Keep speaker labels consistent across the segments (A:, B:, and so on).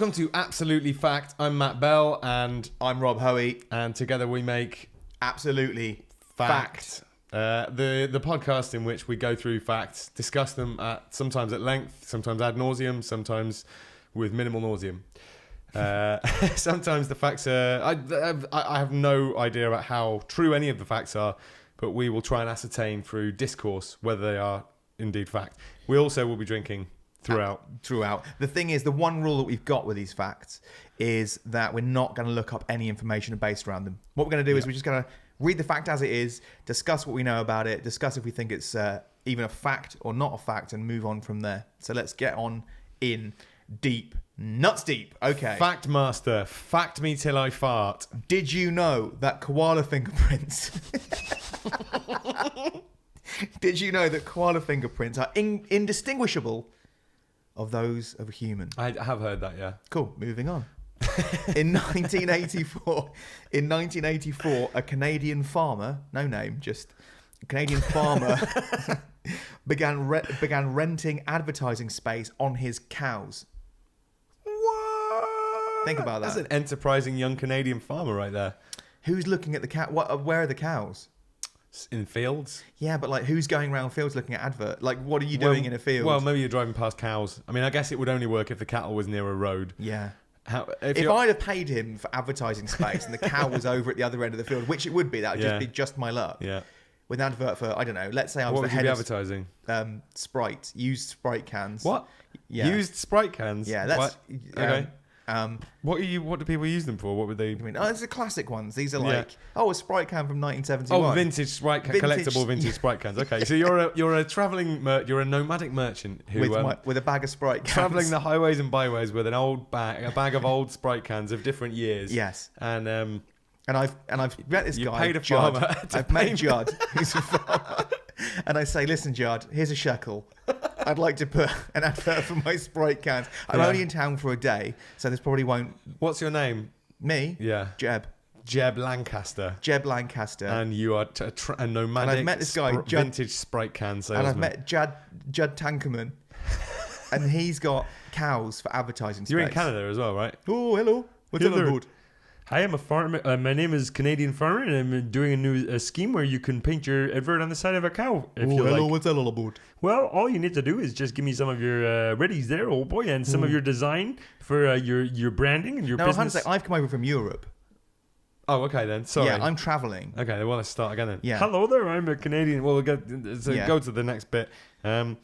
A: Welcome to Absolutely Fact. I'm Matt Bell and
B: I'm Rob Hoey.
A: and together we make
B: Absolutely
A: Fact. The podcast in which we go through facts, discuss them sometimes at length, sometimes ad nauseum, sometimes with minimal nauseum. Sometimes the facts are... I have no idea about how true any of the facts are, but we will try and ascertain through discourse whether they are indeed fact. We also will be drinking throughout.
B: The thing is, the one rule that we've got with these facts is that we're not going to look up any information based around them. What we're going to do is we're just going to read the fact as it is, discuss what we know about it, discuss if we think it's even a fact or not a fact, and move on from there. So let's get on in deep. Nuts deep. Okay.
A: Fact master, fact me till I fart.
B: Did you know that koala fingerprints... Did you know that koala fingerprints are indistinguishable of those of a human?
A: I have heard that, yeah.
B: Cool. Moving on. In 1984, a Canadian farmer, no name, just a Canadian farmer, began renting advertising space on his cows.
A: What?
B: Think about that.
A: That's an enterprising young Canadian farmer right there.
B: Who's looking at the cow? Where are the cows?
A: In fields?
B: Yeah, but like, who's going around fields looking at advert? Like, what are you doing in a field?
A: Well, maybe you're driving past cows. I mean, I guess it would only work if the cattle was near a road.
B: Yeah.
A: If
B: I'd have paid him for advertising space and the cow was over at the other end of the field, which it would be, that would just be just my luck.
A: Yeah.
B: With an advert for, I don't know, let's say I was
A: what
B: the
A: would you
B: head
A: be advertising?
B: of Sprite, used Sprite cans.
A: What?
B: Yeah.
A: Used Sprite cans?
B: Yeah, that's...
A: Okay.
B: What
A: do people use them for? What would they...
B: I mean, it's the classic ones. These are like, a Sprite can from 1971.
A: Oh, vintage Sprite can, collectible vintage Sprite cans. Okay, so you're a travelling, you're a nomadic merchant who
B: with a bag of Sprite cans.
A: Travelling the highways and byways with a bag of old Sprite cans of different years.
B: Yes.
A: And
B: I've met this guy.
A: Paid a
B: Judd.
A: farmer.
B: I've met Judd, who's a farmer, and I say, listen, Judd, here's a shekel. I'd like to put an advert for my Sprite cans. I'm only in town for a day, so this probably won't...
A: What's your name?
B: Me?
A: Yeah. Jeb Lancaster.
B: Jeb Lancaster.
A: And you are a nomadic
B: and I've met this guy,
A: vintage Sprite can salesman.
B: And I've met Judd Tankerman, and he's got cows for advertising space.
A: You're in Canada as well, right?
B: Oh, hello. What's up, bud?
A: Hi, I'm a farmer. My name is Canadian Farmer, and I'm doing a new scheme where you can paint your advert on the side of a cow.
B: Hello, what's that all about?
A: Well, all you need to do is just give me some of your readies there, old boy, and some of your design for your branding and your business.
B: No, I have to say, I've come over from Europe.
A: Oh, okay then. Sorry.
B: Yeah, I'm travelling.
A: Okay, well, let's start again then.
B: Yeah.
A: Hello there, I'm a Canadian. Well, go to the next bit. Do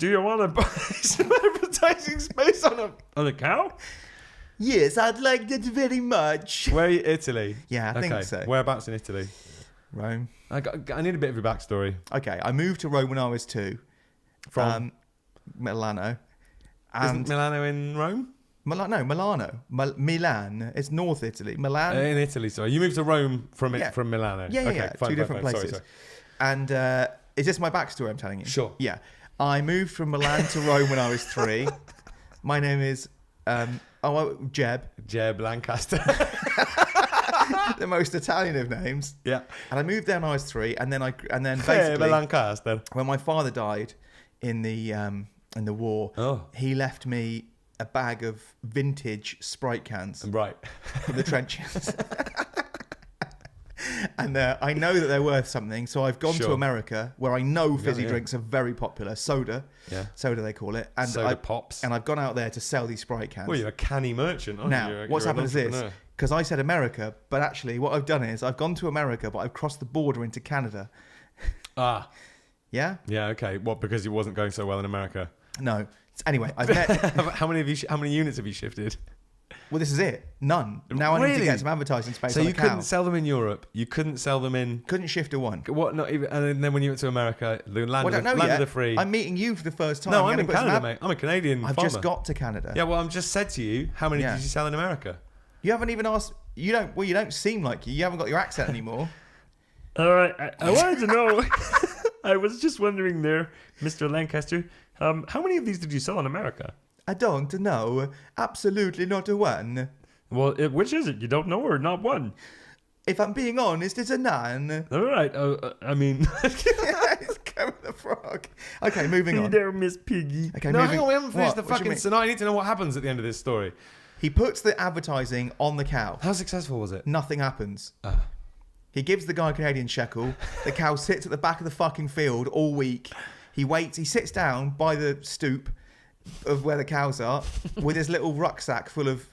A: you want to buy some advertising space on a cow?
B: Yes, I'd like that very much.
A: Where are you? Italy?
B: Yeah, I think so.
A: Whereabouts in Italy?
B: Rome.
A: I need a bit of your backstory.
B: Okay, I moved to Rome when I was 2.
A: From?
B: Milano.
A: Isn't Milano in Rome?
B: Milano. Milan. It's North Italy. Milan.
A: In Italy, sorry. You moved to Rome from Milano.
B: Yeah,
A: okay,
B: yeah.
A: Fine,
B: 2 different places.
A: Sorry.
B: And is this my backstory I'm telling you?
A: Sure.
B: Yeah. I moved from Milan to Rome when I was 3. My name is... Jeb.
A: Jeb Lancaster.
B: The most Italian of names.
A: Yeah.
B: And I moved there when I was 3, and then basically
A: Lancaster.
B: When my father died in the war, he left me a bag of vintage Sprite cans.
A: Right.
B: From the trenches. And I know that they're worth something, so I've gone to America, where I know fizzy drinks are very popular. Soda.
A: Yeah.
B: Soda, they call it. And
A: soda pops.
B: And I've gone out there to sell these Sprite cans.
A: Well, you're a canny merchant, aren't you?
B: Now, what's happened is this. Because I said America, but actually what I've done is I've gone to America, but I've crossed the border into Canada.
A: Ah.
B: Yeah?
A: Yeah, okay. What, because it wasn't going so well in America?
B: No. Anyway, I've met...
A: How many units have you shifted?
B: Well, this is it. None. Now I need to get some advertising space.
A: So
B: on
A: you couldn't sell them in Europe. You couldn't sell them in.
B: Couldn't shift to one.
A: What? Not even. And then when you went to America, the land of the free.
B: I'm meeting you for the first time.
A: No, I'm in Canada, mate. I'm a Canadian farmer.
B: I've just got to Canada.
A: Yeah, well, I've just said to you, how many did you sell in America?
B: You haven't even asked. You don't. Well, you don't seem like you. You haven't got your accent anymore.
C: All right. I wanted to know. I was just wondering there, Mr. Lancaster. How many of these did you sell in America?
B: I don't know. Absolutely not a one.
C: Well, which is it? You don't know or not one?
B: If I'm being honest, it's a none.
C: All right. I mean...
B: Go with the frog. Okay, moving
C: Hey
B: on.
C: there, Miss Piggy.
B: Okay,
A: No,
B: moving.
A: hang on, we haven't finished
B: What?
A: the
B: What do you
A: fucking
B: mean?
A: scenario. I need to know what happens at the end of this story.
B: He puts the advertising on the cow.
A: How successful was it?
B: Nothing happens.
A: Ah.
B: He gives the guy a Canadian shekel. The cow sits at the back of the fucking field all week. He waits. He sits down by the stoop of where the cows are with his little rucksack full of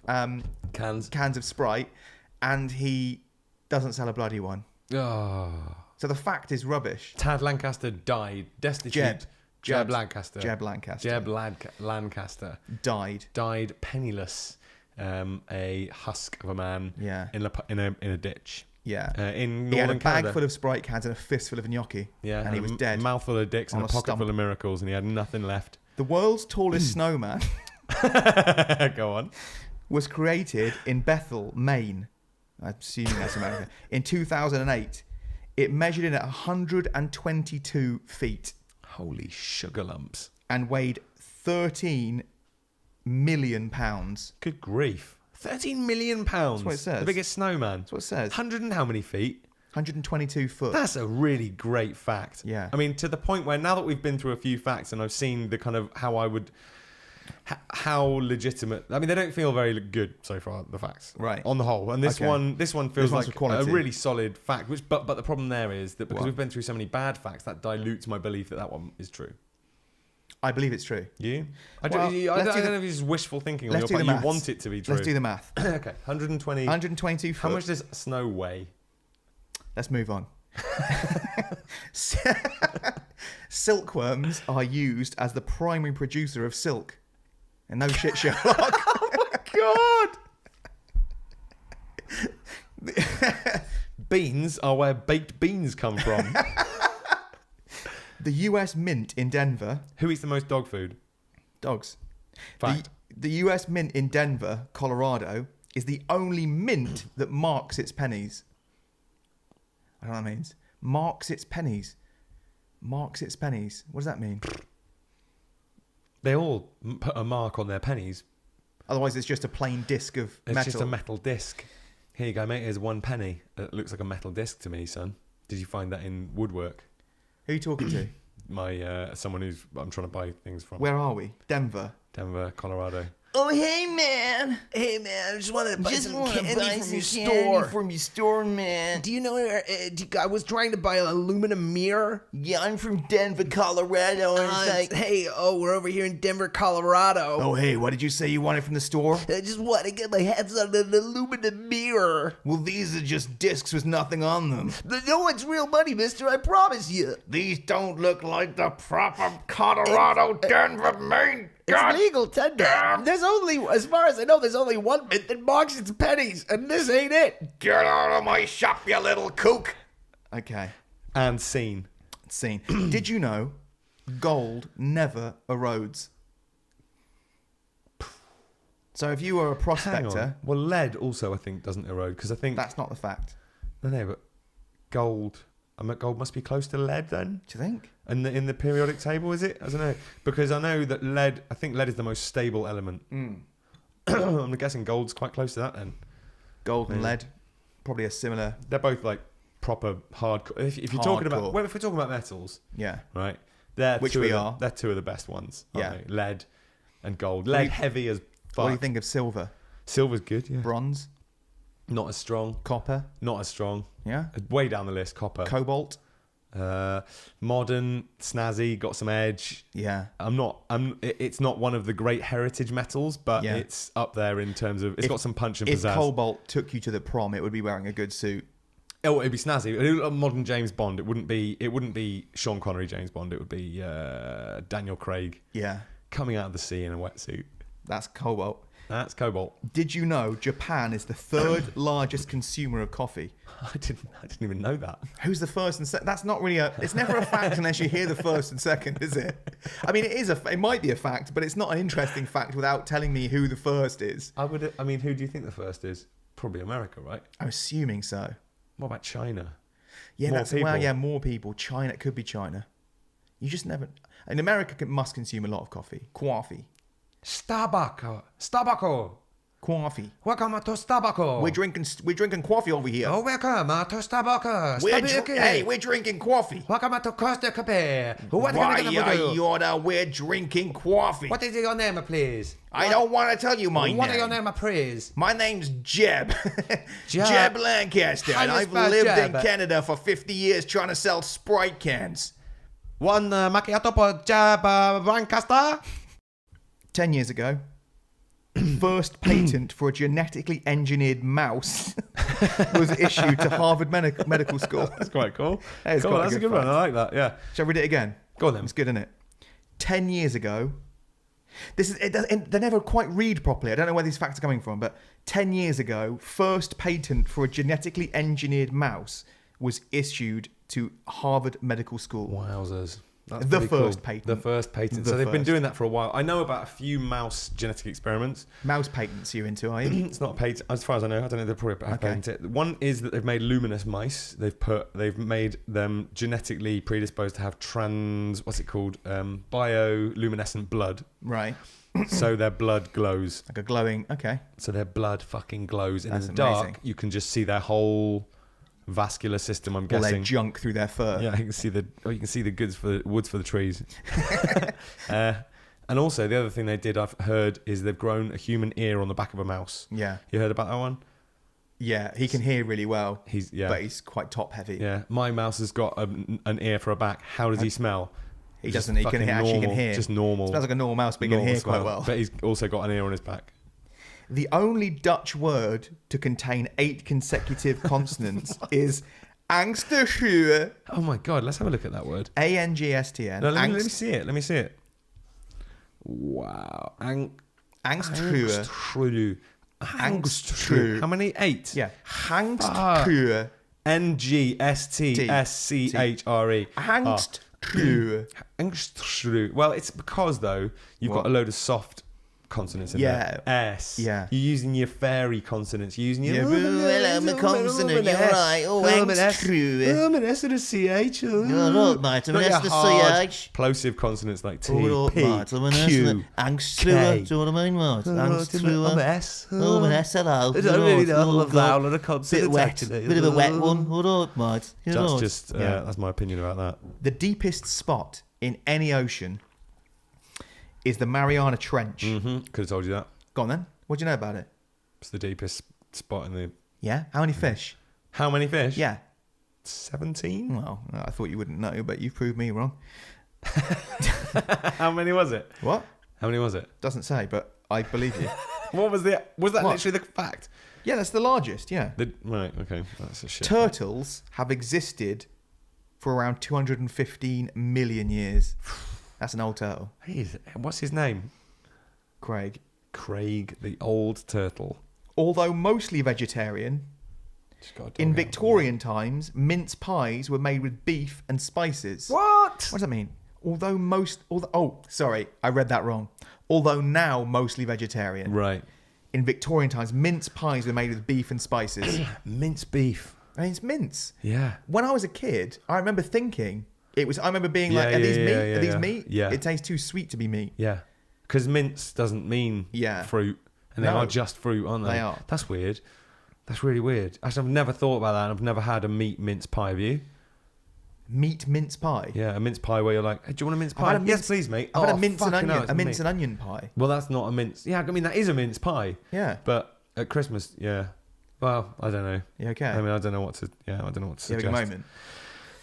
A: Cans.
B: of Sprite, and he doesn't sell a bloody one.
A: Oh.
B: So the fact is rubbish.
A: Tad Lancaster died. Destitute. Jeb Lancaster.
B: Jeb Lancaster.
A: Lancaster.
B: Died.
A: Died penniless. A husk of a man.
B: Yeah.
A: In a ditch.
B: Yeah.
A: In
B: He had a
A: northern
B: bag
A: Canada.
B: full of Sprite cans and a fistful of gnocchi.
A: Yeah.
B: And he was dead.
A: Mouthful of dicks and
B: on
A: a
B: a
A: pocket
B: stump.
A: full of miracles, and he had nothing left.
B: The world's tallest snowman
A: Go on.
B: was created in Bethel, Maine. I'm assuming that's America. In 2008. It measured in at 122 feet
A: Holy sugar lumps.
B: and weighed 13 million pounds.
A: Good grief. 13 million pounds.
B: That's what it says.
A: The biggest snowman.
B: That's what it says.
A: 100 and how many feet?
B: 122 foot.
A: That's a really great fact.
B: Yeah.
A: I mean, to the point where now that we've been through a few facts and I've seen the kind of how legitimate. I mean, they don't feel very good so far, the facts.
B: Right.
A: On the whole. And this
B: Okay.
A: one feels
B: one's
A: like
B: quality.
A: a really solid fact. But the problem there is that because
B: What?
A: we've been through so many bad facts, that dilutes my belief that one is true.
B: I believe it's true.
A: You? I
B: Well,
A: don't
B: let's do
A: know if it's just wishful thinking on
B: let's
A: your
B: do
A: part.
B: the
A: You
B: maths.
A: want it to be true.
B: Let's do the math.
A: Okay. 120.
B: 122 foot.
A: How much does snow weigh?
B: Let's move on. Silkworms are used as the primary producer of silk. And no shit, Sherlock.
A: God! Beans are where baked beans come from.
B: The US Mint in Denver.
A: Who eats the most dog food?
B: Dogs.
A: Fact.
B: The US Mint in Denver, Colorado, is the only mint that marks its pennies. I don't know what that means. Marks its pennies. Marks its pennies. What does that mean?
A: They all put a mark on their pennies.
B: Otherwise, it's just a plain disc of
A: It's
B: metal.
A: just a metal disc. Here you go, mate. Here's 1 penny. It looks like a metal disc to me, son. Did you find that in woodwork?
B: Who are you talking to?
A: Someone who's I'm trying to buy things from.
B: Where are we? Denver.
A: Denver, Colorado.
D: Oh, hey, man.
E: Hey man, I just wanted to buy
D: Just
E: some
D: want to
E: candy
D: buy
E: from
D: some
E: your
D: candy
E: store.
D: from your store, man.
E: Do you know where? I was trying to buy an aluminum mirror.
D: Yeah, I'm from Denver, Colorado, and it's like,
E: Hey, we're over here in Denver, Colorado.
B: Oh, hey, what did you say you wanted from the store?
E: I just want to get my hands on an aluminum mirror.
B: Well, these are just discs with nothing on them.
E: No, it's real money, mister. I promise you.
B: These don't look like the proper Colorado, Denver, Maine.
E: It's legal tender. There's only, as far as I know, there's only one mint that marks its pennies, and this ain't it.
B: Get out of my shop, you little kook. Okay,
A: And scene.
B: scene. Did you know gold never erodes? So if you were a
A: Hang
B: prospector,
A: on. Well, lead also, I think, doesn't erode because I think
B: that's not the fact.
A: no, but gold. Gold must be close to lead then.
B: Do you think?
A: And in the periodic table, is it? I don't know because I know that lead. I think lead is the most stable element. I'm guessing gold's quite close to that then.
B: Gold and
A: Maybe.
B: lead, probably a similar.
A: They're both like proper hard. If you're talking about,
B: Hardcore.
A: well, if we're talking about metals,
B: Yeah.
A: right?
B: Which we are.
A: They're two of the best ones. Aren't
B: Yeah.
A: they? Lead and gold.
B: What do
A: Lead
B: you-
A: heavy as
B: What do you
A: fuck.
B: think of silver,
A: Silver's good. Yeah.
B: bronze,
A: Not as strong.
B: copper?
A: Not as strong.
B: Yeah.
A: Way down the list. Copper.
B: Cobalt?
A: Modern, snazzy, got some edge.
B: Yeah.
A: It's not one of the great heritage metals, but
B: Yeah.
A: it's up there in terms of. It's got some punch and
B: If
A: pizzazz.
B: cobalt took you to the prom, it would be wearing a good suit.
A: Oh, it'd be snazzy. It'd look like modern James Bond. It wouldn't be Sean Connery James Bond. It would be Daniel Craig
B: Yeah.
A: coming out of the sea in a wetsuit.
B: That's cobalt.
A: That's cobalt.
B: Did you know Japan is the third largest consumer of coffee?
A: I didn't even know that.
B: Who's the first and second? That's not really it's never a fact unless you hear the first and second, is it? I mean, it might be a fact, but it's not an interesting fact without telling me who the first is.
A: I mean, who do you think the first is? Probably America, right?
B: I'm assuming so.
A: What about China?
B: Yeah,
A: More
B: well,
A: people.
B: yeah, more people. China, it could be China. You just never. And America must consume a lot of coffee. Coffee.
A: Starbucks.
B: Coffee.
E: Welcome to Starbucks.
B: We're drinking coffee over here.
E: Oh, welcome to Starbucks.
B: We're drinking coffee.
E: Welcome to Costa Cafe. What
B: Why,
E: can I do?
B: Yoda, we're drinking coffee.
E: What is your name, please?
B: I don't want to tell you my
E: What
B: name.
E: is your name, please?
B: My name's Jeb.
E: Jeb.
B: Jeb Lancaster.
E: How
B: And
E: do you
B: I've
E: spell
B: lived
E: Jeb?
B: in Canada for 50 years trying to sell Sprite cans.
E: One macchiato for Jab Lancaster.
B: 10 years ago, first patent for a genetically engineered mouse was issued to Harvard Medical School.
A: That's quite cool.
B: That is
A: Cool,
B: quite
A: that's a good one. I like that. Yeah.
B: Shall I read it again?
A: Go on then.
B: It's good, isn't it? 10 years ago, they never quite read properly. I don't know where these facts are coming from, but 10 years ago, first patent for a genetically engineered mouse was issued to Harvard Medical School.
A: Wowzers. That's
B: The
A: pretty
B: first
A: cool.
B: patent.
A: The first patent.
B: The
A: So they've been
B: first.
A: doing that for a while. I know about a few mouse genetic experiments.
B: Mouse patents you're into, are you?
A: It's not a patent, as far as I know. I don't know. They probably have
B: Okay.
A: patented it. One is that they've made luminous mice. They've made them genetically predisposed to have bioluminescent blood.
B: Right.
A: So their blood glows.
B: Like a glowing... Okay.
A: So their blood fucking glows, and in
B: That's
A: the dark
B: amazing.
A: you can just see their whole vascular system. I'm
B: All their
A: guessing.
B: junk through their fur.
A: Yeah, you can see the woods for the trees. And also the other thing they did, I've heard, is they've grown a human ear on the back of a mouse.
B: Yeah.
A: You heard about that one?
B: Yeah, he can hear really well,
A: Yeah.
B: but he's quite top heavy.
A: Yeah, my mouse has got an ear for a back. How does he smell?
B: He
A: Just
B: doesn't. He can
A: fucking
B: actually
A: normal,
B: hear.
A: Just normal.
B: Smells like a normal mouse, but he can
A: normal
B: hear quite
A: smell.
B: well.
A: But he's also got an ear on his back.
B: The only Dutch word to contain 8 consecutive consonants is angstenschuur.
A: Oh my god, let's have a look at that word.
B: A-N-G-S-T-N.
A: No, let me see it. Let me see it. Wow.
B: Angstenschuur.
A: Angstenschuur. How many? 8.
B: Yeah. Angstenschuur.
A: Angstschre.
B: Angstenschuur.
A: Angstenschuur. Well, it's because though you've got a load of soft consonants in
B: Yeah.
A: there. S.
B: Yeah.
A: You're using your fairy consonants. You're using your.
B: Yeah,
D: hello, my consonant, you're right. Oh, Angstenschuur.
A: I'm an S and a CH.
D: You're right, mate. I'm an S and a CH.
A: Plosive consonants like T,
D: All right,
A: P,
D: mate. I'm an S and
A: Q.
D: a Angstenschuur. Do you know what I mean, mate?
A: I'm
D: Angstenschuur.
A: an S.
D: Oh, I'm an S, hello.
A: I don't really know
D: Oh,
A: the
D: God.
A: vowel of the consonant.
D: Bit wet.
A: actually.
D: Bit of a wet one. All right, mate. You're
A: That's
D: right.
A: just
B: Yeah.
A: that's my opinion about that.
B: The deepest spot in any ocean is the Mariana Trench.
A: Could have told you that.
B: Go on then. What do you know about it?
A: It's the deepest spot in the.
B: Yeah. How many fish?
A: How many fish?
B: Yeah.
A: 17.
B: Well, I thought you wouldn't know, but you've proved me wrong.
A: How many was it?
B: What?
A: How many was it?
B: Doesn't say, but I believe you.
A: What was the? Was that
B: What?
A: literally the fact?
B: Yeah, that's the largest. Yeah.
A: Right. Okay. That's a shit.
B: Turtles have existed for around 215 million years. That's an old turtle.
A: What's his name?
B: Craig.
A: Craig, the old turtle.
B: Although mostly vegetarian,
A: Just got a dog
B: in
A: out.
B: Victorian times, mince pies were made with beef and spices.
A: What?
B: What does that mean? Sorry, I read that wrong. Although now mostly vegetarian.
A: Right.
B: In Victorian times, mince pies were made with beef and spices.
A: Mince beef.
B: I mean, it's mince.
A: Yeah.
B: When I was a kid, I remember thinking I remember being like,
A: Yeah,
B: "Are these
A: yeah,
B: meat?
A: yeah,
B: Are these
A: yeah.
B: meat?
A: Yeah.
B: It tastes too sweet to be meat."
A: Yeah. Because mince doesn't mean fruit, and they
B: No.
A: are just fruit, aren't they?
B: They are.
A: That's weird. That's really weird. Actually, I've never thought about that. And I've never had a meat mince pie. Have you?
B: Meat mince pie.
A: Yeah, a mince pie where you're like, "Hey, do you want a mince
B: I've
A: pie?"
B: had a
A: Yes,
B: mince-
A: please, mate.
B: I've had
A: Oh,
B: a mince and
A: fucking hell,
B: onion.
A: it's
B: A mince
A: meat.
B: and onion pie.
A: Well, that's not a mince. Yeah, I mean that is a mince pie.
B: Yeah.
A: But at Christmas, yeah. Well, I don't know.
B: You okay?
A: I mean, I don't know what to. Yeah, I don't know what to
B: You
A: suggest.
B: having a moment?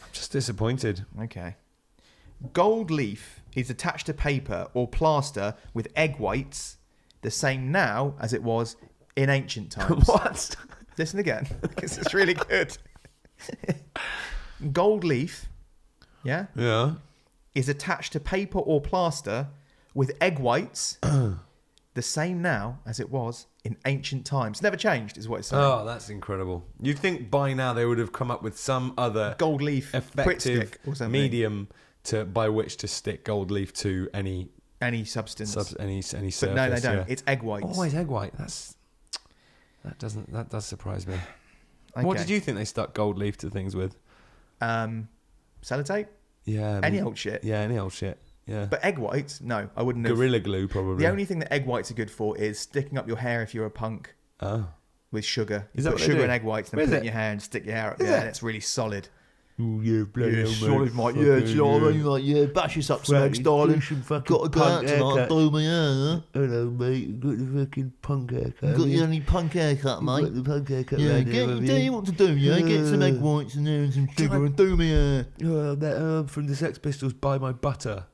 A: I'm just disappointed.
B: Okay. Gold leaf is attached to paper or plaster with egg whites, the same now as it was in ancient times.
A: What?
B: Listen again, because it's really good. Gold leaf, yeah,
A: Yeah.
B: is attached to paper or plaster with egg whites, the same now as it was in ancient times. Never changed, is what it's saying.
A: Oh, that's incredible. You'd think by now they would have come up with some other
B: Gold leaf
A: effective
B: Pritt stick or something.
A: medium by which to stick gold leaf to any
B: Any substance.
A: any surface.
B: But no, they don't.
A: Yeah.
B: It's egg whites.
A: Always egg white. That does surprise me.
B: Okay.
A: What did you think they stuck gold leaf to things with?
B: Sellotape?
A: Yeah.
B: Any old shit.
A: Yeah, any old shit. Yeah.
B: But egg whites, no, I wouldn't have.
A: Gorilla Glue, probably.
B: The only thing that egg whites are good for is sticking up your hair if you're a punk
A: Oh.
B: with sugar.
A: Is that
B: Put
A: what they
B: sugar
A: do?
B: and egg whites and
A: Is
B: put it
A: it?
B: in your hair and stick your hair up
A: Is
B: there,
A: it?
B: and it's really solid.
A: Oh, yeah, bloody hell, mate.
B: solid, mate.
A: Fucking
B: Yeah, do you know what I mean? Like, yeah, bash us up some eggs, darling. Got to go out tonight, do my hair.
A: Hello, mate. Got the fucking punk haircut.
B: Got your only punk haircut, mate.
A: the punk haircut.
B: Yeah, do you want to do, yeah? Get some egg whites in there and some sugar and do me hair.
A: Oh, that from the Sex Pistols, Buy My Butter.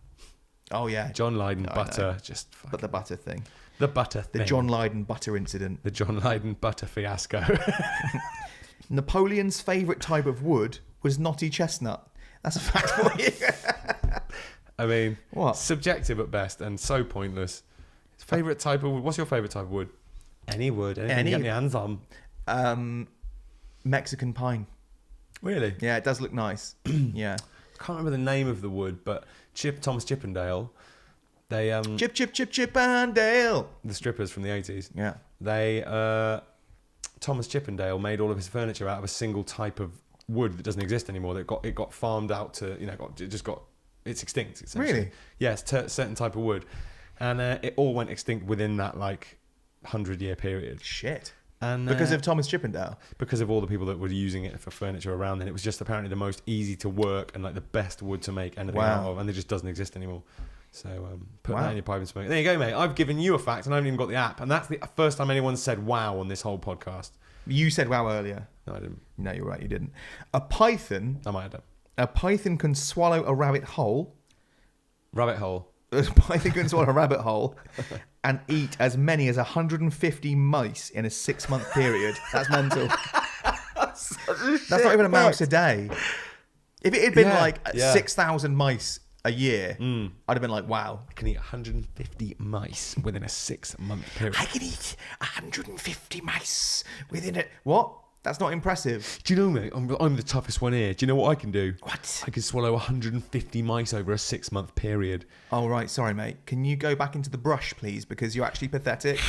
B: Oh, yeah.
A: John Lydon
B: I
A: butter.
B: know.
A: Just
B: But
A: fucking
B: the butter thing.
A: the butter
B: The
A: thing.
B: John Lydon butter incident.
A: The John Lydon butter fiasco.
B: Napoleon's favourite type of wood was knotty chestnut. That's a fact for you.
A: I mean,
B: What?
A: subjective at best and so pointless. Favorite type of wood? What's your favorite type of wood? Any wood, anything
B: Any-
A: you get your hands on.
B: Mexican pine.
A: Really?
B: Yeah, it does look nice. Yeah.
A: I can't remember the name of the wood, but Thomas Chippendale, they
B: Chip and Dale.
A: the strippers from the 80s.
B: Yeah.
A: They Thomas Chippendale made all of his furniture out of a single type of wood that doesn't exist anymore. That it got farmed out to it's extinct. Essentially.
B: Really?
A: Yes, certain type of wood, and it all went extinct within that 100-year period.
B: Shit.
A: And
B: Because of Thomas Chippendale.
A: because of all the people that were using it for furniture around then, it was just apparently the most easy to work and the best wood to make anything
B: Wow.
A: out of, and it just doesn't exist anymore. So put
B: Wow.
A: that in your pipe and smoke. There you go, mate. I've given you a fact, and I haven't even got the app, and that's the first time anyone's said "wow" on this whole podcast.
B: You said wow earlier.
A: No, I didn't.
B: No, you're right. You didn't. A python
A: I might have.
B: can swallow a rabbit whole.
A: Rabbit hole.
B: A python can swallow a rabbit whole and eat as many as 150 mice in a 6-month period. That's mental. That's not even a mouse a day. If it had been 6,000 mice a year, I'd have been like, wow.
A: I can eat 150 mice within a 6-month period.
B: I can eat 150 mice within it. What? That's not impressive.
A: Do you know, mate? I'm the toughest one here. Do you know what I can do?
B: What?
A: I can swallow 150 mice over a 6-month period.
B: Oh, right. Sorry, mate. Can you go back into the brush, please? Because you're actually pathetic.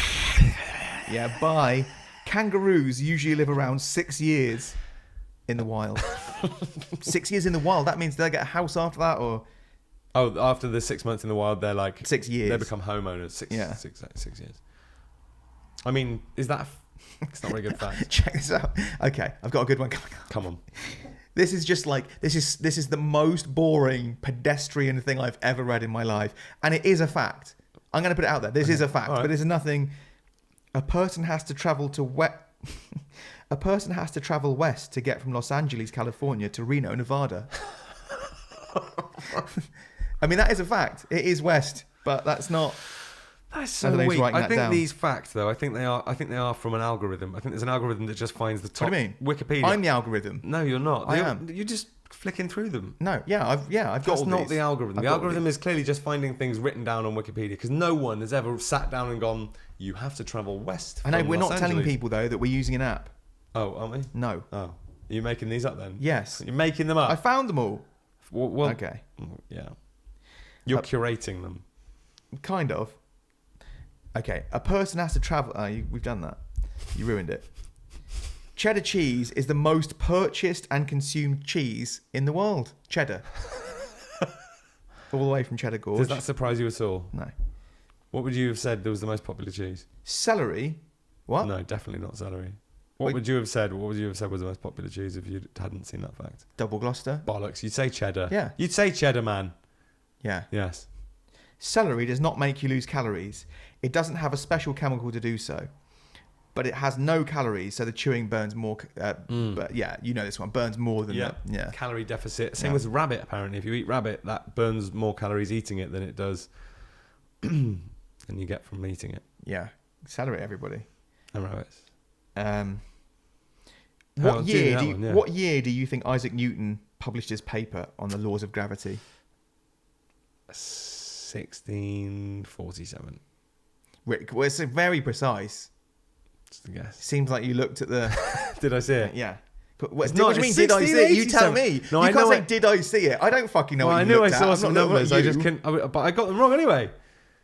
B: Yeah, bye. Kangaroos usually live around 6 years in the wild. 6 years in the wild. That means they'll get a house after that, or
A: Oh, after the 6 months in the wild, they're
B: 6 years.
A: They become homeowners. Six years. I mean, is that? It's not a very good fact.
B: Check this out. Okay, I've got a good one coming up.
A: Come on.
B: This is just this is the most boring pedestrian thing I've ever read in my life, and it is a fact. I'm going to put it out there. This is a fact,
A: All right.
B: but this is nothing. A person has to travel A person has to travel west to get from Los Angeles, California, to Reno, Nevada. I mean, that is a fact. It is west, but that's not.
A: That's
B: I
A: so
B: don't know who's
A: weak.
B: writing
A: I
B: that
A: think
B: down.
A: these facts, though, I think they are from an algorithm. I think there's an algorithm that just finds the top.
B: What do you mean?
A: Wikipedia.
B: I'm the algorithm.
A: No, you're not.
B: I am.
A: You're just flicking through them.
B: No, I've got
A: That's
B: all
A: not
B: these.
A: the algorithm.
B: I've
A: The
B: got all
A: algorithm
B: these.
A: is clearly just finding things written down on Wikipedia because no one has ever sat down and gone, you have to travel west.
B: I know
A: from
B: we're
A: Los
B: not telling
A: Angeles."
B: people though that we're using an app.
A: Oh, aren't we?
B: No.
A: Oh. Are you making these up then?
B: Yes.
A: You're making them up?
B: I found them all.
A: Well,
B: Okay.
A: Yeah. You're curating them.
B: Kind of. Okay. A person has to travel. We've done that. You ruined it. Cheddar cheese is the most purchased and consumed cheese in the world. Cheddar. All the way from Cheddar Gorge.
A: Does that surprise you at all?
B: No.
A: What would you have said was the most popular cheese?
B: Celery. What?
A: No, definitely not celery. What
B: Wait.
A: would you have said? What would you have said was the most popular cheese if you hadn't seen that fact?
B: Double Gloucester.
A: Bollocks. You'd say cheddar.
B: Yeah.
A: You'd say cheddar, man.
B: Yeah.
A: Yes.
B: Celery does not make you lose calories. It doesn't have a special chemical to do so. But it has no calories, so the chewing burns more. But yeah, you know this one burns more than that. Yeah.
A: Calorie deficit. Same
B: Yeah.
A: with rabbit, apparently. If you eat rabbit, that burns more calories eating it than it does than you get from eating it.
B: Yeah. Celery, everybody.
A: And rabbits.
B: What year
A: do you,
B: What year do you think Isaac Newton published his paper on the laws of gravity?
A: 1647.
B: Rick, well, it's very precise.
A: Just a guess.
B: Seems like you looked at the.
A: Did I see it?
B: Yeah. But what,
A: It's
B: what
A: not,
B: do you mean?
A: it's
B: Did I see it? You tell
A: 1687.
B: me.
A: No,
B: you
A: I
B: can't
A: know
B: say,
A: it.
B: did I see it? I don't fucking know
A: Well,
B: what
A: I
B: you
A: knew I
B: looked at.
A: saw
B: I'm
A: some
B: not looking
A: numbers.
B: at
A: I just
B: you.
A: couldn't. But I got them wrong anyway.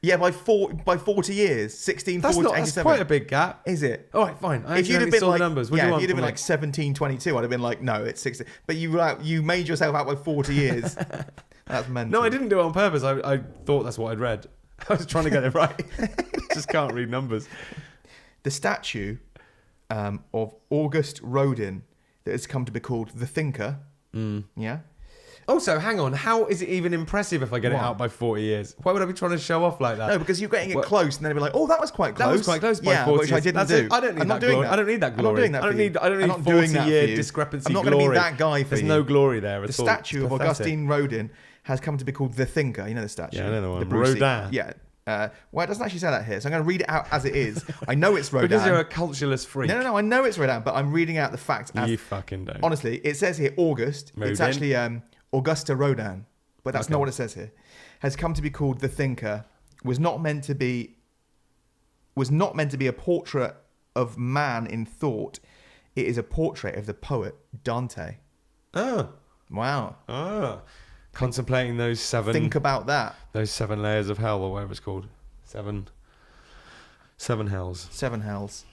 B: Yeah, by 40 years. 1640
A: That's quite a big gap.
B: Is it?
A: All right, fine. I
B: If you'd
A: actually
B: have been
A: saw
B: like,
A: the numbers. What
B: yeah,
A: do you
B: if
A: want
B: you'd have
A: from
B: been
A: me?
B: like 1722, I'd have been like, no, it's 16. But you made yourself out by 40 years. That's mental.
A: No, I didn't do it on purpose. I thought that's what I'd read. I was trying to get it right. Just can't read numbers.
B: The statue of August Rodin that has come to be called the Thinker. Yeah.
A: Also, hang on. How is it even impressive if I get it
B: What?
A: out by 40 years? Why would I be trying to show off like that?
B: No, because you're getting it
A: Well-
B: close, and then they'll be like, "Oh, that was quite close."
A: That was quite close by
B: yeah,
A: 40
B: which I
A: years.
B: didn't
A: That's
B: do.
A: it. I don't need
B: I'm
A: that
B: not doing
A: glory.
B: that.
A: I don't need that
B: I'm not
A: glory.
B: doing that.
A: I don't
B: for you.
A: need. I don't
B: I'm
A: need
B: not doing that for
A: 40-year
B: you.
A: discrepancy.
B: I'm not going to
A: glory.
B: be that guy for
A: There's
B: you.
A: no glory there at
B: The
A: all.
B: statue
A: It's
B: of
A: pathetic.
B: Augustine Rodin has come to be called the Thinker. You know the statue.
A: Yeah, I know the one.
B: Brucey.
A: Rodin.
B: Yeah. Well, it doesn't actually say that here, so I'm going to read it out as it is. I know it's Rodin.
A: Because you're a cultureless freak.
B: No. I know it's Rodin, but I'm reading out the facts as.
A: You fucking don't.
B: Honestly, it says here August. It's
A: Rodin?
B: actually Augusta Rodin, but that's
A: Okay.
B: not what it says here. Has come to be called the Thinker. Was not meant to be a portrait of man in thought. It is a portrait of the poet Dante.
A: Oh.
B: Wow.
A: Contemplating those seven
B: Think about that.
A: layers of hell, or whatever it's called. Seven hells.
B: 7 hells.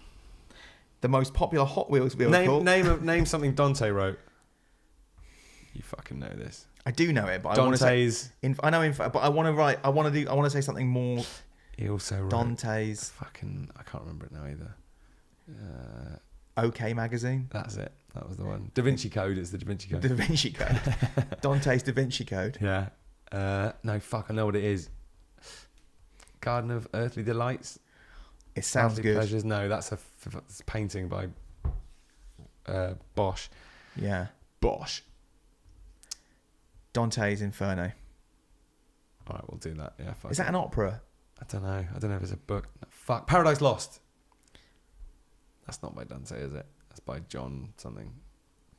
B: The most popular Hot Wheels vehicle.
A: Name something Dante wrote. You fucking know this.
B: I do know it, but I want to say.
A: Dante's.
B: I know, but I want to write. I want to say something more.
A: He also wrote.
B: Dante's
A: Fucking. I can't remember it now either.
B: OK magazine.
A: That's it. That was the one. Da Vinci Code. It's the Da Vinci Code.
B: Da Vinci Code. Dante's Da Vinci Code.
A: Yeah. No, fuck. I know what it is. Garden of Earthly Delights.
B: It sounds
A: Earthly
B: good.
A: Pleasures. No, that's it's a painting by Bosch.
B: Yeah.
A: Bosch.
B: Dante's Inferno.
A: All right, we'll do that. Yeah. Fuck
B: Is that
A: it.
B: an opera?
A: I don't know. I don't know if it's a book. No, fuck. Paradise Lost. That's not by Dante, is it? That's by John something.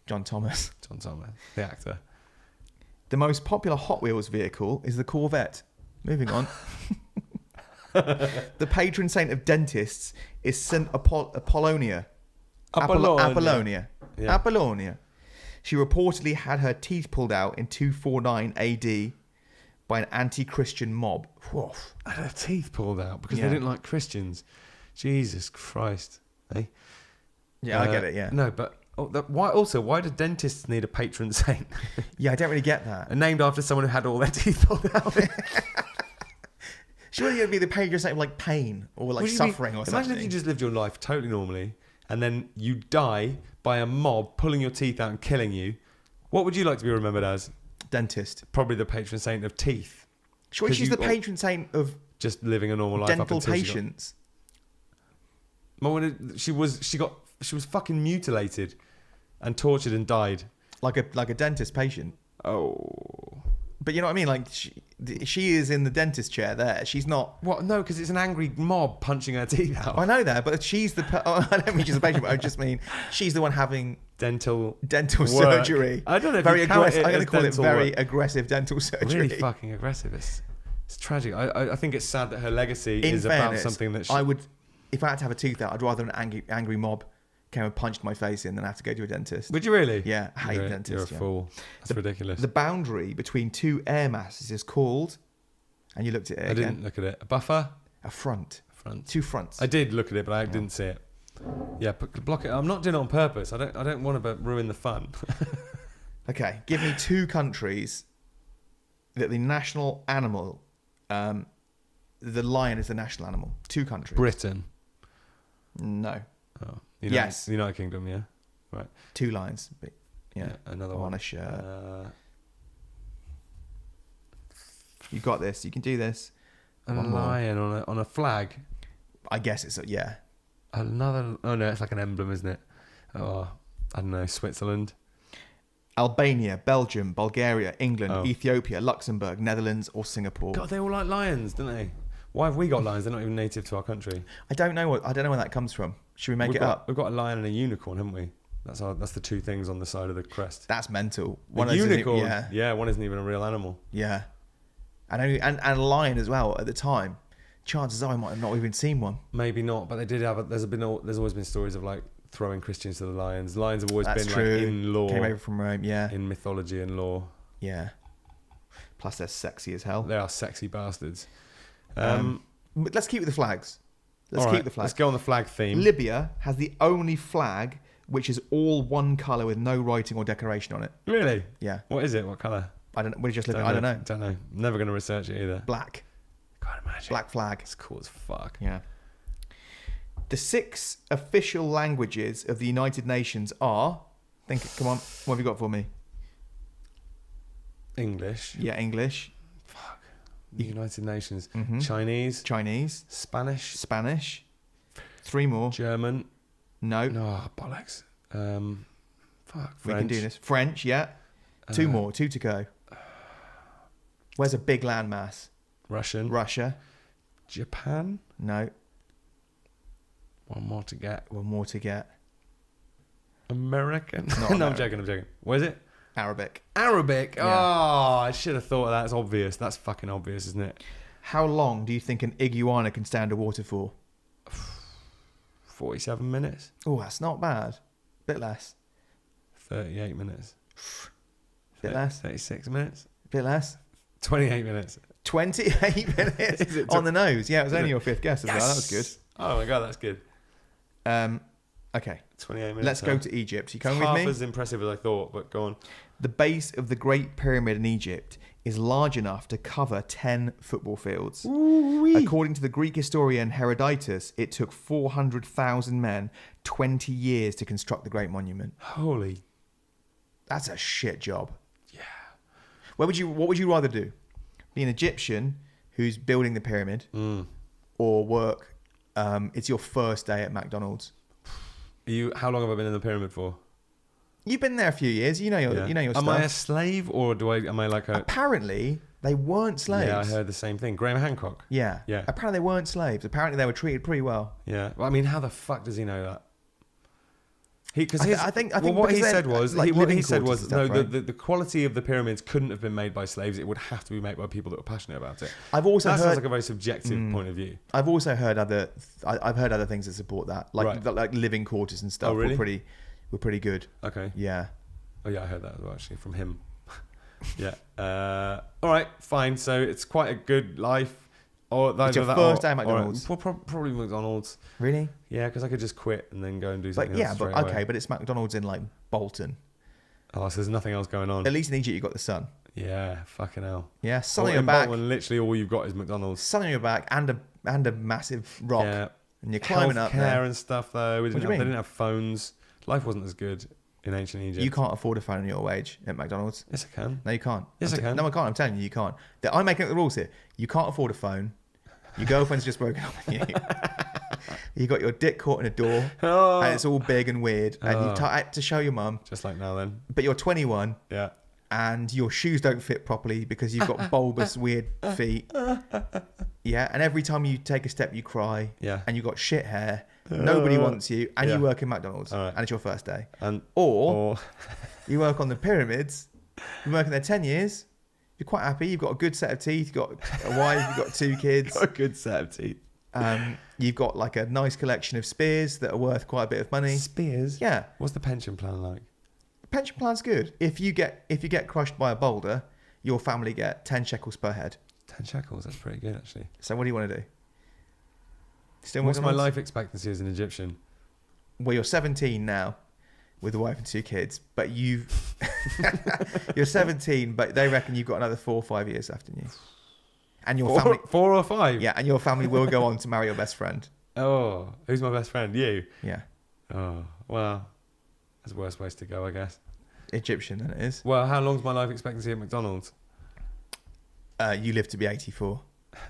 B: John Thomas.
A: John Thomas, the actor.
B: The most popular Hot Wheels vehicle is the Corvette. Moving on. The patron saint of dentists is Saint Apollonia. Apollonia.
A: Yeah.
B: Apollonia. She reportedly had her teeth pulled out in 249 AD by an anti-Christian mob. Whew.
A: I had her teeth pulled out because
B: Yeah.
A: they didn't like Christians. Jesus Christ. Eh?
B: Yeah, I get it, yeah.
A: No, but why do dentists need a patron saint?
B: Yeah, I don't really get that.
A: And named after someone who had all their teeth pulled out.
B: Surely it'd be the patron saint of like pain or like
A: What do you
B: suffering
A: mean?
B: or something.
A: Imagine if you just lived your life totally normally and then you die by a mob pulling your teeth out and killing you. What would you like to be remembered as?
B: Dentist.
A: Probably the patron saint of teeth.
B: Surely
A: 'Cause
B: she's
A: you-
B: the patron saint of
A: Just living a normal life up
B: dental
A: until
B: patients.
A: she was fucking mutilated and tortured and died.
B: Like a dentist patient.
A: Oh.
B: But you know what I mean? Like she is in the dentist chair there. She's not.
A: What? No, because it's an angry mob punching her teeth out.
B: I know that, but she's the. I don't mean she's a patient, but I just mean she's the one having
A: Dental
B: dental
A: work.
B: surgery.
A: I don't know if
B: very
A: you count
B: aggressive.
A: it
B: I'm going
A: as
B: to call it
A: dental
B: very
A: work.
B: aggressive dental surgery.
A: Really fucking aggressive. It's tragic. I think it's sad that her legacy
B: In
A: is
B: fairness,
A: about something that she...
B: I would, if I had to have a tooth out, I'd rather an angry mob came and punched my face in than have to go to a dentist.
A: Would you really?
B: Yeah, I hate
A: You're a
B: dentists. Yeah.
A: fool. That's ridiculous.
B: The boundary between two air masses is called, and you looked at it
A: I
B: again,
A: didn't look at it. A buffer?
B: a front.
A: Front.
B: Two fronts.
A: I did look at it, but I didn't see it. Yeah, block it. I'm not doing it on purpose. I don't want to ruin the fun.
B: Okay, give me two countries that the national animal, the lion is the national animal. Two countries.
A: Britain.
B: No,
A: Oh.
B: Yes.
A: United Kingdom, yeah. Right.
B: two lions. But, yeah,
A: Another
B: on
A: one.
B: a shirt. You got this. You can do this.
A: A
B: One more.
A: lion on a flag.
B: I guess it's yeah.
A: Another... Oh, no, it's like an emblem, isn't it? Oh, I don't know. Switzerland.
B: Albania, Belgium, Bulgaria, England,
A: Oh.
B: Ethiopia, Luxembourg, Netherlands, or Singapore.
A: God, they all like lions, don't they? Why have we got lions? They're not even native to our country.
B: I don't know where that comes from. Should we make
A: We've
B: it
A: got,
B: up?
A: We've got a lion and a unicorn, haven't we? That's the two things on the side of the crest.
B: That's mental.
A: A
B: of those isn't-
A: unicorn.
B: yeah,
A: one isn't even a real animal.
B: yeah. And a lion as well at the time. Chances are I might have not even seen one.
A: Maybe not, but they did have. There's always been stories of like throwing Christians to the lions. Lions have always
B: That's
A: been
B: true.
A: like in lore,
B: Came over from Rome. Yeah,
A: in mythology and lore.
B: yeah. Plus they're sexy as hell.
A: They are sexy bastards.
B: But let's keep with the flags. Let's
A: all
B: keep
A: right,
B: the flags.
A: Let's go on the flag theme.
B: Libya has the only flag which is all one colour with no writing or decoration on it.
A: Really?
B: Yeah.
A: What is it? What colour?
B: I don't. We're just looking. I don't know.
A: Don't know. Never going to research it either.
B: Black.
A: Can't imagine.
B: Black flag.
A: It's cool as fuck.
B: Yeah. The 6 official languages of the United Nations are. Come on. What have you got for me?
A: English.
B: Yeah, English.
A: Fuck. The United Nations.
B: Mhm.
A: Chinese. Spanish.
B: 3 more.
A: German.
B: No.
A: No, bollocks. Fuck.
B: We can do
A: French.
B: this. French. Yeah. 2 more. 2 to go. Where's a big landmass?
A: Russian.
B: Russia.
A: Japan.
B: No.
A: One more to get.
B: 1 more to get.
A: American.
B: Not
A: No, I'm
B: American.
A: joking. Where's it?
B: Arabic.
A: Arabic.
B: Yeah.
A: Oh, I should have thought of that. It's obvious. That's fucking obvious, isn't it?
B: How long do you think an iguana can stand underwater for?
A: 47 minutes.
B: Oh, that's not bad. Bit less.
A: 38 minutes.
B: Bit less.
A: 36 minutes.
B: Bit less.
A: 28 minutes.
B: 28 minutes
A: Is it
B: on the nose. Yeah, it was
A: is
B: only
A: it?
B: your 5th guess as well. That was good.
A: Oh my god, that's good.
B: Okay,
A: 28 minutes.
B: let's go to Egypt. You coming
A: Half
B: with me?
A: as impressive as I thought, but go on.
B: The base of the Great Pyramid in Egypt is large enough to cover 10 football fields. According to the Greek historian Herodotus, it took 400,000 men 20 years to construct the Great Monument.
A: Holy.
B: That's a shit job. Yeah. What would you rather do? Be an Egyptian who's building the pyramid, or work? It's your first day at McDonald's.
A: How long have I been in the pyramid for?
B: You've been there a few years. You know your
A: Am
B: stuff.
A: I a slave or am I like a?
B: Apparently, they weren't slaves.
A: Yeah, I heard the same thing. Graham Hancock.
B: Yeah.
A: Yeah.
B: Apparently, they weren't slaves. Apparently, they were treated pretty well.
A: Yeah. Well, I mean, how the fuck does he know that?
B: I think
A: what he
B: because
A: said
B: they're,
A: was
B: like,
A: what he
B: living
A: said
B: quarters
A: was
B: and stuff,
A: no.
B: right?
A: The quality of the pyramids couldn't have been made by slaves. It would have to be made by people that were passionate about it.
B: I've also
A: that
B: heard
A: sounds like a very subjective point of view.
B: I've also heard I've heard other things that support that, like
A: Right.
B: like living quarters and stuff.
A: Oh, really?
B: Were pretty good.
A: Okay.
B: Yeah.
A: Oh yeah, I heard that as well actually from him. Yeah. All right, fine. So it's quite a good life. Or
B: It's your first day at McDonald's.
A: Probably McDonald's.
B: Really?
A: Yeah, because I could just quit and then go and do something
B: But yeah,
A: else
B: but
A: straight away.
B: okay, but it's McDonald's in like Bolton.
A: Oh, so there's nothing else going on.
B: At least in Egypt, you got the sun.
A: Yeah, fucking hell.
B: Yeah, sun
A: Well,
B: on your
A: in
B: back,
A: Bolton, literally all you've got is McDonald's.
B: sun on your back, and a massive rock,
A: Yeah.
B: and you're climbing up
A: Healthcare
B: there.
A: and stuff though.
B: do you
A: They
B: mean?
A: didn't have phones. Life wasn't as good in ancient Egypt.
B: You can't afford a phone on your wage at McDonald's.
A: Yes, I can.
B: No, you can't.
A: Yes, I can.
B: No, I can't. I'm telling you, you can't. I'm making up the rules here. You can't afford a phone. Your girlfriend's just broken up with you. You got your dick caught in a door,
A: Oh,
B: and it's all big and weird, and you had to show your mum.
A: just like now then.
B: But you're 21,
A: Yeah.
B: and your shoes don't fit properly because you've got bulbous, weird feet. Yeah, and every time you take a step, you cry.
A: Yeah.
B: And you got shit hair. Nobody wants you, and
A: Yeah.
B: you work in McDonald's,
A: All right.
B: and it's your first day.
A: And
B: Or you work on the pyramids. You're working there 10 years. You're quite happy. You've got a good set of teeth. You've got a wife. You've got 2 kids.
A: a good set of teeth.
B: You've got like a nice collection of spears that are worth quite a bit of money.
A: Spears.
B: Yeah,
A: What's the pension plan like?
B: pension plan's good. If you get crushed by a boulder, your family get 10 shekels per head.
A: 10 shekels. That's pretty good actually.
B: So what do you want to do? Still
A: What's my
B: McDonald's?
A: life expectancy as an Egyptian?
B: Well, you're 17 now, with a wife and 2 kids. But you're 17, but they reckon you've got another 4 or 5 years left in you. And your family,
A: 4 or 5?
B: yeah, and your family will go on to marry your best friend.
A: Oh, who's my best friend? You?
B: Yeah,
A: Oh, well, that's the worst ways to go, I guess.
B: Egyptian, then it is.
A: Well, how long's my life expectancy at McDonald's?
B: You live to be 84.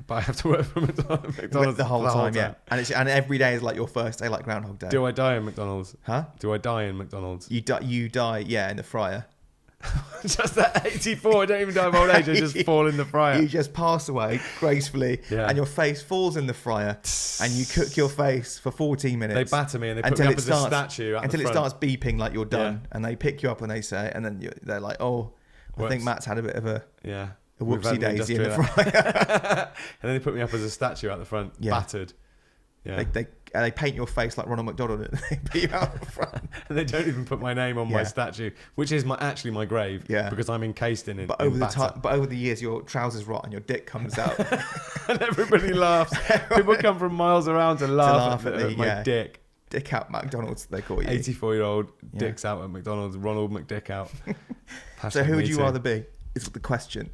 A: But I have to work for McDonald's
B: The whole time, yeah. And every day is like your first day, like Groundhog Day.
A: Do I die in McDonald's?
B: Huh?
A: Do I die in McDonald's?
B: You die, yeah, in the fryer.
A: Just at 84, I don't even die of old age, I just fall in the fryer.
B: You just pass away gracefully,
A: Yeah.
B: and your face falls in the fryer, and you cook your face for 14
A: They
B: minutes.
A: batter me and they put me up as a statue at
B: until
A: the
B: it
A: front.
B: starts beeping like you're done,
A: Yeah.
B: and they pick you up and they say, and then they're like, "Oh, I think
A: Whoops.
B: Matt's had a bit of a
A: Yeah.
B: whoopsie
A: We've had an
B: daisy in the
A: industrial-
B: fryer."
A: And then they put me up as a statue at the front,
B: Yeah.
A: battered. Yeah.
B: They paint your face like Ronald McDonald, and they put you out the front.
A: And they don't even put my name on my
B: Yeah.
A: statue, which is actually my grave.
B: Yeah.
A: Because I'm encased in it.
B: But over the years, your trousers rot and your dick comes out.
A: And everybody laughs. People come from miles around to laugh
B: laugh
A: at
B: me,
A: my
B: yeah.
A: dick.
B: Dick out McDonald's, they call you.
A: 84-year-old
B: Yeah.
A: dicks out at McDonald's. Ronald McDick out.
B: So who would you
A: #MeToo.
B: rather be? is the question.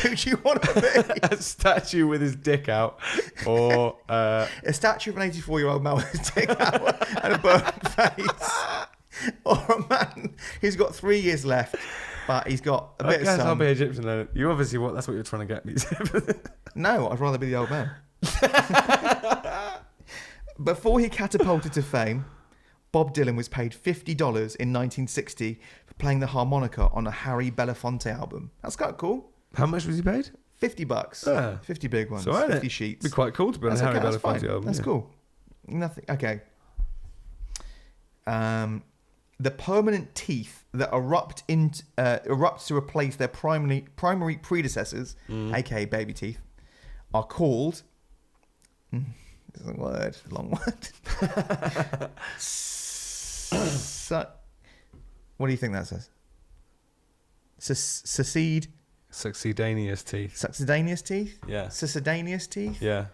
B: Who do you want to be?
A: A statue with his dick out, or
B: A statue of an 84-year-old man with his dick out and a burned face, or a man who's got 3 years left, but he's got a
A: I
B: bit of
A: guess I'll
B: sun.
A: be Egyptian then. You obviously that's what you're trying to get me.
B: No, I'd rather be the old man. Before he catapulted to fame, Bob Dylan was paid $50 in 1960 for playing the harmonica on a Harry Belafonte album. That's quite cool.
A: How much was he paid?
B: $50. 50 big ones.
A: So
B: 50 sheets.
A: It'd be quite cool to be on a
B: That's
A: Harry
B: okay, that's
A: Belafonte
B: fine.
A: album.
B: That's cool. Nothing. Okay. The permanent teeth that erupt to replace their primary predecessors, aka baby teeth, are called. This is a word, a long word. What do you think that says? Secede.
A: Succedaneous teeth.
B: Succedaneous teeth.
A: Yeah.
B: Succedaneous teeth.
A: Yeah.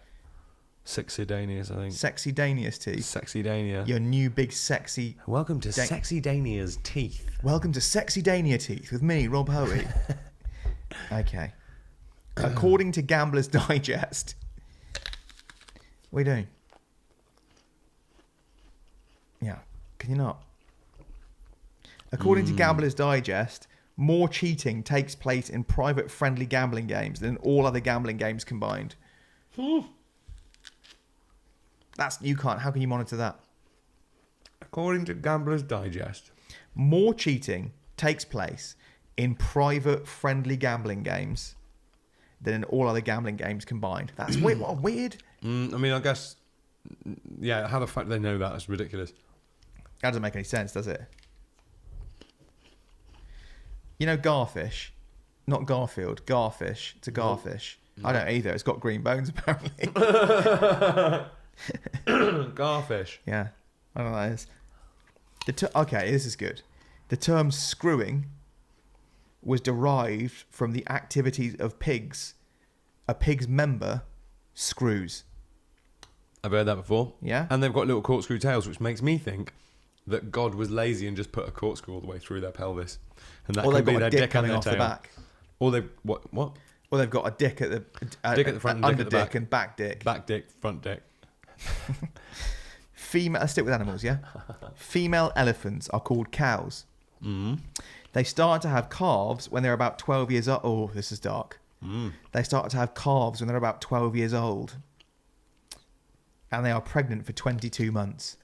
A: Succedaneous, I think.
B: Sexydaneous teeth.
A: Sexydania.
B: Your new big sexy.
A: Welcome to Sexydania's teeth.
B: Welcome to Sexydania Teeth with me, Rob Hoey. Okay. According to Gambler's Digest. What are you doing? Yeah. Can you not? According to Gambler's Digest, more cheating takes place in private friendly gambling games than all other gambling games combined. You can't. How can you monitor that?
A: According to Gambler's Digest.
B: More cheating takes place in private friendly gambling games than in all other gambling games combined. That's weird. What a weird.
A: I mean, I guess, yeah, how the fact they know that is ridiculous.
B: That doesn't make any sense, does it? You know Garfish? Not Garfield. Garfish. It's a garfish. I don't either. It's got green bones, apparently.
A: Garfish.
B: Yeah. I don't know what that is. Okay, this is good. The term screwing was derived from the activities of pigs. A pig's member screws.
A: I've heard that before.
B: Yeah?
A: And they've got little corkscrew tails, which makes me think that God was lazy and just put a corkscrew all the way through their pelvis. And that
B: Or
A: could
B: they've
A: be
B: got
A: their
B: a dick coming
A: and
B: off
A: their
B: the
A: tail.
B: back.
A: Or they've... What?
B: Or they've got a dick at the...
A: Dick at the front and
B: under
A: dick at the back.
B: and back dick.
A: Back dick, front dick.
B: Let's stick with animals, yeah? Female elephants are called cows. They start to have calves when they're about 12 years old. Oh, this is dark. They start to have calves when they're about 12 years old. And they are pregnant for 22 months.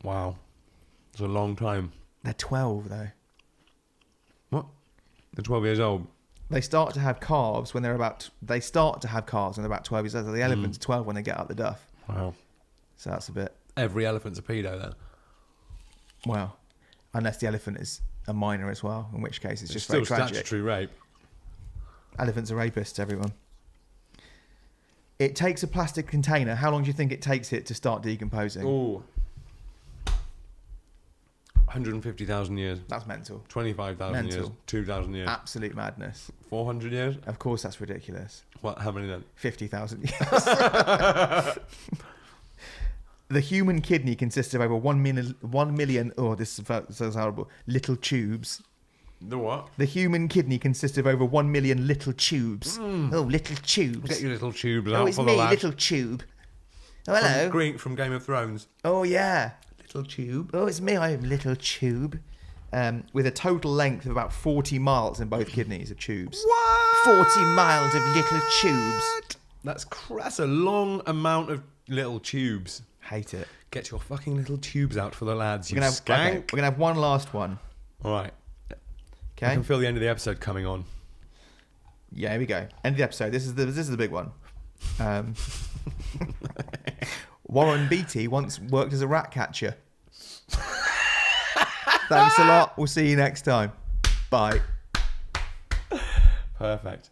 A: Wow. It's a long time.
B: They're 12, though.
A: What? They're 12 years old.
B: They start to have calves when they're about... They start to have calves when they're about 12 years old. So the elephant's 12 when they get up the duff.
A: Wow.
B: So that's a bit...
A: Every elephant's a pedo then.
B: Well, unless the elephant is a minor as well, in which case it's just
A: still
B: very tragic.
A: statutory rape.
B: Elephants are rapists, everyone. It takes a plastic container. How long do you think it takes it to start decomposing?
A: Ooh. 150,000 years.
B: That's mental.
A: 25,000 years.
B: Mental.
A: 2,000 years.
B: Absolute madness.
A: 400 years?
B: Of course, that's ridiculous.
A: What? How many then?
B: 50,000 years. The human kidney consists of over 1 million. Oh, this sounds horrible. Little tubes.
A: The what?
B: The human kidney consists of over 1 million little tubes. Oh, little tubes.
A: Get your little tubes
B: Oh,
A: out
B: it's
A: for the
B: me,
A: lad.
B: little tube. Oh, hello.
A: From Game of Thrones.
B: Oh, yeah.
A: Little tube.
B: Oh, it's me. I am little tube. With a total length of about 40 miles in both kidneys of tubes.
A: What?
B: 40 miles of little tubes.
A: That's a long amount of little tubes.
B: Hate it.
A: Get your fucking little tubes out for the lads, you
B: We're
A: skank.
B: gonna have one last one.
A: All right. I
B: Okay.
A: can feel the end of the episode coming on.
B: Yeah, here we go. End of the episode. This is the big one. Warren Beatty once worked as a rat catcher. Thanks a lot. We'll see you next time. Bye.
A: Perfect.